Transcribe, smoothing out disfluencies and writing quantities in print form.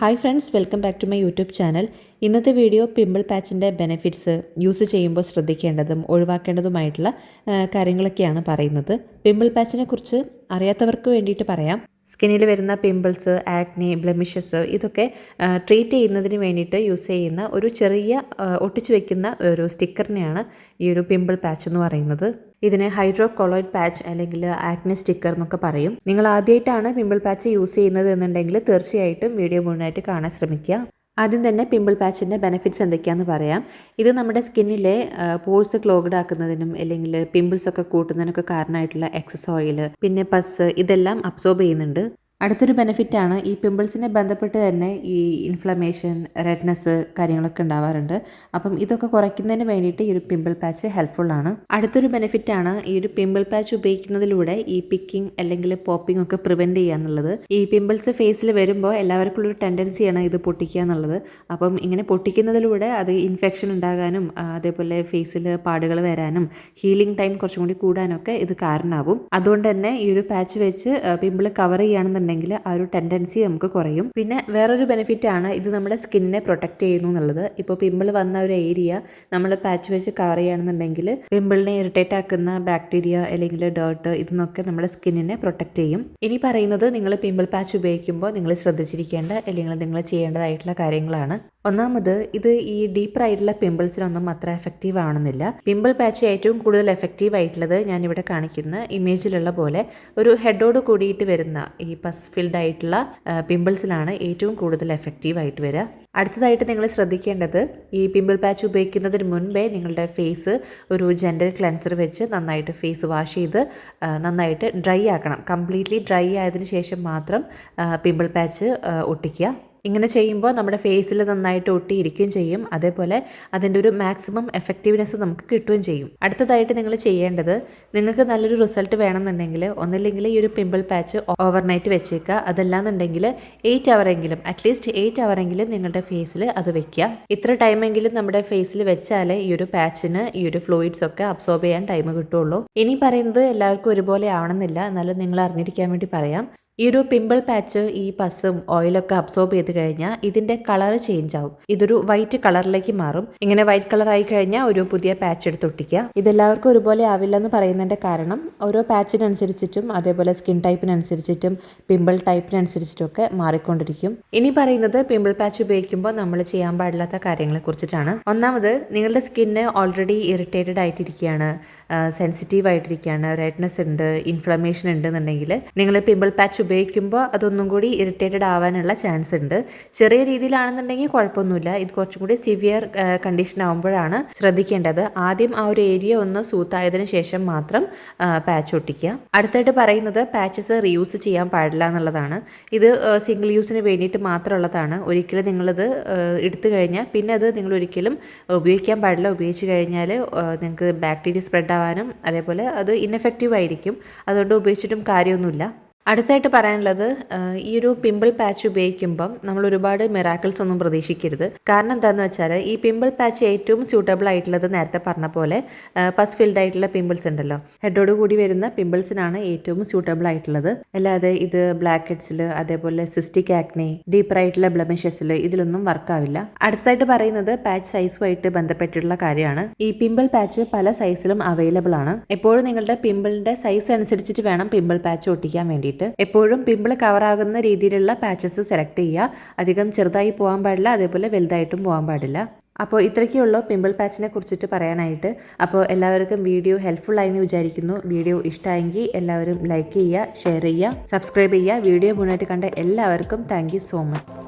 Hi friends, welcome back to my YouTube channel. ഇന്നത്തെ video pimple പാച്ചിൻ്റെ benefits, use ചെയ്യുമ്പോൾ ശ്രദ്ധിക്കേണ്ടതും ഒഴിവാക്കേണ്ടതുമായിട്ടുള്ള കാര്യങ്ങളൊക്കെയാണ് പറയുന്നത്. പിമ്പിൾ പാച്ചിനെ കുറിച്ച് അറിയാത്തവർക്ക് വേണ്ടിയിട്ട് പറയാം. സ്കിന്നിൽ വരുന്ന പിമ്പിൾസ്, ആക്നെ, ബ്ലെമിഷസ് ഇതൊക്കെ ട്രീറ്റ് ചെയ്യുന്നതിന് വേണ്ടിയിട്ട് യൂസ് ചെയ്യുന്ന ഒരു ചെറിയ ഒട്ടിച്ചു വയ്ക്കുന്ന ഒരു സ്റ്റിക്കറിനെയാണ് ഈ ഒരു പിമ്പിൾ പാച്ച് എന്ന് പറയുന്നത്. ഇതിന് ഹൈഡ്രോകൊളോയിഡ് പാച്ച് അല്ലെങ്കിൽ ആക്നെ സ്റ്റിക്കർ എന്നൊക്കെ പറയും. നിങ്ങൾ ആദ്യമായിട്ടാണ് പിമ്പിൾ പാച്ച് യൂസ് ചെയ്യുന്നത് എന്നുണ്ടെങ്കിൽ തീർച്ചയായിട്ടും വീഡിയോ മുഴുവനായിട്ട് കാണാൻ ശ്രമിക്കുക. ആദ്യം തന്നെ പിമ്പിൾ പാച്ചിൻ്റെ ബെനിഫിറ്റ്സ് എന്തൊക്കെയാണെന്ന് പറയാം. ഇത് നമ്മുടെ സ്കിന്നിലെ പോഴ്സ് ക്ലോഗ്ഡ് ആക്കുന്നതിനും അല്ലെങ്കിൽ പിമ്പിൾസ് ഒക്കെ കൂട്ടുന്നതിനൊക്കെ കാരണമായിട്ടുള്ള എക്സസ് ഓയിൽ, പിന്നെ പസ് ഇതെല്ലാം അബ്സോർബ് ചെയ്യുന്നുണ്ട്. അടുത്തൊരു ബെനിഫിറ്റാണ് ഈ പിമ്പിൾസിനെ ബന്ധപ്പെട്ട് തന്നെ ഈ ഇൻഫ്ലമേഷൻ, റെഡ്നെസ് കാര്യങ്ങളൊക്കെ ഉണ്ടാവാറുണ്ട്. അപ്പം ഇതൊക്കെ കുറയ്ക്കുന്നതിന് വേണ്ടിയിട്ട് ഈ ഒരു പിമ്പിൾ പാച്ച് ഹെൽപ്ഫുള്ളാണ്. അടുത്തൊരു ബെനിഫിറ്റാണ് ഈ ഒരു പിമ്പിൾ പാച്ച് ഉപയോഗിക്കുന്നതിലൂടെ ഈ പിക്കിംഗ് അല്ലെങ്കിൽ പോപ്പിംഗ് ഒക്കെ പ്രിവെൻറ്റ് ചെയ്യുക എന്നുള്ളത്. ഈ പിമ്പിൾസ് ഫേസിൽ വരുമ്പോൾ എല്ലാവർക്കും ഉള്ളൊരു ടെൻഡൻസിയാണ് ഇത് പൊട്ടിക്കുക എന്നുള്ളത്. അപ്പം ഇങ്ങനെ പൊട്ടിക്കുന്നതിലൂടെ അത് ഇൻഫെക്ഷൻ ഉണ്ടാകാനും അതേപോലെ ഫേസിൽ പാടുകൾ വരാനും ഹീലിംഗ് ടൈം കുറച്ചും കൂടി കൂടാനൊക്കെ ഇത് കാരണമാവും. അതുകൊണ്ട് തന്നെ ഈ ഒരു പാച്ച് വെച്ച് പിമ്പിൾ കവർ ചെയ്യുകയാണെന്നുണ്ടെങ്കിൽ ആ ഒരു ടെൻഡൻസി നമുക്ക് കുറയും. പിന്നെ വേറൊരു ബെനിഫിറ്റ് ആണ് ഇത് നമ്മുടെ സ്കിന്നിനെ പ്രൊട്ടക്ട് ചെയ്യുന്നു എന്നുള്ളത്. ഇപ്പോൾ പിമ്പിൾ വന്ന ഒരു ഏരിയ നമ്മൾ പാച്ച് വെച്ച് കവർ ചെയ്യുകയാണെന്നുണ്ടെങ്കിൽ പിമ്പിളിനെ ഇറിറ്റേറ്റ് ആക്കുന്ന ബാക്ടീരിയ അല്ലെങ്കിൽ ഡേർട്ട് ഇതൊക്കെ നമ്മുടെ സ്കിന്നിനെ പ്രൊട്ടക്ട് ചെയ്യും. ഇനി പറയുന്നത് നിങ്ങൾ പിമ്പിൾ പാച്ച് ഉപയോഗിക്കുമ്പോൾ നിങ്ങൾ ശ്രദ്ധിച്ചിരിക്കേണ്ട അല്ലെങ്കിൽ നിങ്ങൾ ചെയ്യേണ്ടതായിട്ടുള്ള കാര്യങ്ങളാണ്. ഒന്നാമത്, ഇത് ഈ ഡീപ്പറായിട്ടുള്ള പിമ്പിൾസിനൊന്നും അത്ര എഫക്റ്റീവ് ആവണമെന്നില്ല. പിമ്പിൾ പാച്ച് ഏറ്റവും കൂടുതൽ എഫക്റ്റീവ് ആയിട്ടുള്ളത് ഞാനിവിടെ കാണിക്കുന്ന ഇമേജിലുള്ള പോലെ ഒരു ഹെഡോട് കൂടിയിട്ട് വരുന്ന ഈ പസ് ഫിൽഡ് ആയിട്ടുള്ള പിമ്പിൾസിലാണ് ഏറ്റവും കൂടുതൽ എഫക്റ്റീവ് ആയിട്ട് വരിക. അടുത്തതായിട്ട് നിങ്ങൾ ശ്രദ്ധിക്കേണ്ടത്, ഈ പിമ്പിൾ പാച്ച് ഉപയോഗിക്കുന്നതിന് മുൻപേ നിങ്ങളുടെ ഫേസ് ഒരു ജെന്റൽ ക്ലെൻസർ വെച്ച് നന്നായിട്ട് ഫേസ് വാഷ് ചെയ്ത് നന്നായിട്ട് ഡ്രൈ ആക്കണം. കംപ്ലീറ്റ്ലി ഡ്രൈ ആയതിനു ശേഷം മാത്രം പിമ്പിൾ പാച്ച് ഒട്ടിക്കുക. ഇങ്ങനെ ചെയ്യുമ്പോൾ നമ്മുടെ ഫേസിൽ നന്നായിട്ട് ഒട്ടിയിരിക്കുകയും ചെയ്യും. അതേപോലെ അതിൻ്റെ ഒരു മാക്സിമം എഫക്റ്റീവ്നെസ് നമുക്ക് കിട്ടുകയും ചെയ്യും. അടുത്തതായിട്ട് നിങ്ങൾ ചെയ്യേണ്ടത്, നിങ്ങൾക്ക് നല്ലൊരു റിസൾട്ട് വേണമെന്നുണ്ടെങ്കിൽ ഒന്നില്ലെങ്കിൽ ഈ ഒരു പിമ്പിൾ പാച്ച് ഓവർനൈറ്റ് വെച്ചേക്കുക. അതല്ലാന്നുണ്ടെങ്കിൽ 8 അവറെങ്കിലും, അറ്റ്ലീസ്റ്റ് 8 അവറെങ്കിലും നിങ്ങളുടെ ഫേസിൽ അത് വെക്കുക. ഇത്ര ടൈമെങ്കിലും നമ്മുടെ ഫേസിൽ വെച്ചാലേ ഈ ഒരു പാച്ചിന് ഈ ഒരു ഫ്ലൂയിഡ്സ് ഒക്കെ അബ്സോർബ് ചെയ്യാൻ ടൈം കിട്ടുള്ളൂ. ഇനി പറയുന്നത് എല്ലാവർക്കും ഒരുപോലെ ആവണമെന്നില്ല, എന്നാലും നിങ്ങൾ അറിഞ്ഞിരിക്കാൻ വേണ്ടി പറയാം. ഈ ഒരു പിമ്പിൾ പാച്ച് ഈ പസും ഓയിലൊക്കെ അബ്സോർബ് ചെയ്ത് കഴിഞ്ഞാൽ ഇതിൻ്റെ കളർ ചേഞ്ച് ആവും. ഇതൊരു വൈറ്റ് കളറിലേക്ക് മാറും. ഇങ്ങനെ വൈറ്റ് കളർ ആയി കഴിഞ്ഞാൽ ഒരു പുതിയ പാച്ച് എടുത്ത് ഒട്ടിക്കുക. ഇതെല്ലാവർക്കും ഒരുപോലെ ആവില്ല എന്ന് പറയുന്നതിൻ്റെ കാരണം ഓരോ പാച്ചിനനുസരിച്ചിട്ടും അതേപോലെ സ്കിൻ ടൈപ്പിനനുസരിച്ചിട്ടും പിമ്പിൾ ടൈപ്പിനനുസരിച്ചിട്ടും ഒക്കെ മാറിക്കൊണ്ടിരിക്കും. ഇനി പറയുന്നത് പിമ്പിൾ പാച്ച് ഉപയോഗിക്കുമ്പോൾ നമ്മൾ ചെയ്യാൻ പാടില്ലാത്ത കാര്യങ്ങളെ കുറിച്ചിട്ടാണ്. ഒന്നാമത്, നിങ്ങളുടെ സ്കിന്ന് ഓൾറെഡി ഇറിറ്റേറ്റഡ് ആയിട്ടിരിക്കുകയാണ്, സെൻസിറ്റീവ് ആയിട്ടിരിക്കുകയാണ്, റെഡ്നെസ് ഉണ്ട്, ഇൻഫ്ലമേഷൻ ഉണ്ടെന്നുണ്ടെങ്കിൽ നിങ്ങൾ പിമ്പിൾ പാച്ച് ഉപയോഗിക്കുമ്പോൾ അതൊന്നും കൂടി ഇറിറ്റേറ്റഡ് ആവാനുള്ള ചാൻസ് ഉണ്ട്. ചെറിയ രീതിയിലാണെന്നുണ്ടെങ്കിൽ കുഴപ്പമൊന്നുമില്ല. ഇത് കുറച്ചും കൂടി സിവിയർ കണ്ടീഷൻ ആകുമ്പോഴാണ് ശ്രദ്ധിക്കേണ്ടത്. ആദ്യം ആ ഒരു ഏരിയ ഒന്ന് സൂത്തായതിനു ശേഷം മാത്രം പാച്ച് ഒട്ടിക്കുക. അടുത്തായിട്ട് പറയുന്നത്, പാച്ചസ് റീയൂസ് ചെയ്യാൻ പാടില്ല എന്നുള്ളതാണ്. ഇത് സിംഗിൾ യൂസിന് വേണ്ടിയിട്ട് മാത്രമുള്ളതാണ്. ഒരിക്കലും നിങ്ങളിത് എടുത്തു കഴിഞ്ഞാൽ പിന്നെ അത് നിങ്ങൾ ഒരിക്കലും ഉപയോഗിക്കാൻ പാടില്ല. ഉപയോഗിച്ച് കഴിഞ്ഞാൽ നിങ്ങൾക്ക് ബാക്ടീരിയ സ്പ്രെഡ് ആവാനും അതേപോലെ അത് ഇൻഎഫക്റ്റീവ് ആയിരിക്കും. അതുകൊണ്ട് ഉപയോഗിച്ചിട്ടും കാര്യമൊന്നുമില്ല. അടുത്തായിട്ട് പറയാനുള്ളത്, ഈ ഒരു പിമ്പിൾ പാച്ച് ഉപയോഗിക്കുമ്പം നമ്മൾ ഒരുപാട് മിറാക്കിൾസ് ഒന്നും പ്രതീക്ഷിക്കരുത്. കാരണം എന്താണെന്ന് വെച്ചാൽ ഈ പിമ്പിൾ പാച്ച് ഏറ്റവും സ്യൂട്ടബിൾ ആയിട്ടുള്ളത് നേരത്തെ പറഞ്ഞ പോലെ പസ് ഫിൽഡ് ആയിട്ടുള്ള പിമ്പിൾസ് ഉണ്ടല്ലോ, ഹെഡോട് കൂടി വരുന്ന പിമ്പിൾസിനാണ് ഏറ്റവും സ്യൂട്ടബിൾ ആയിട്ടുള്ളത്. അല്ലാതെ ഇത് ബ്ലാക്ക് ഹെഡ്സിൽ അതേപോലെ സിസ്റ്റിക് ആക്നെ, ഡീപ്പറായിട്ടുള്ള ബ്ലെമിഷസിൽ ഇതിലൊന്നും വർക്കാവില്ല. അടുത്തായിട്ട് പറയുന്നത് പാച്ച് സൈസുമായിട്ട് ബന്ധപ്പെട്ടിട്ടുള്ള കാര്യമാണ്. ഈ പിമ്പിൾ പാച്ച് പല സൈസിലും അവൈലബിൾ ആണ്. എപ്പോഴും നിങ്ങളുടെ പിമ്പിളിന്റെ സൈസ് അനുസരിച്ചിട്ട് വേണം പിമ്പിൾ പാച്ച് ഒട്ടിക്കാൻ വേണ്ടി. എപ്പോഴും പിമ്പിൾ കവർ ആകുന്ന രീതിയിലുള്ള പാച്ചസ് സെലക്ട് ചെയ്യുക. അധികം ചെറുതായി പോകാൻ പാടില്ല, അതേപോലെ വലുതായിട്ടും പോകാൻ പാടില്ല. അപ്പോൾ ഇത്രയ്ക്കുള്ളൂ പിമ്പിൾ പാച്ചിനെ കുറിച്ചിട്ട് പറയാനായിട്ട്. അപ്പോൾ എല്ലാവർക്കും വീഡിയോ ഹെൽപ്ഫുൾ ആയെന്ന് വിചാരിക്കുന്നു. വീഡിയോ ഇഷ്ടമായെങ്കിൽ എല്ലാവരും ലൈക്ക് ചെയ്യുക, ഷെയർ ചെയ്യുക, സബ്സ്ക്രൈബ് ചെയ്യുക. വീഡിയോ മുന്നോട്ട് കണ്ട എല്ലാവർക്കും താങ്ക് യു സോ മച്ച്.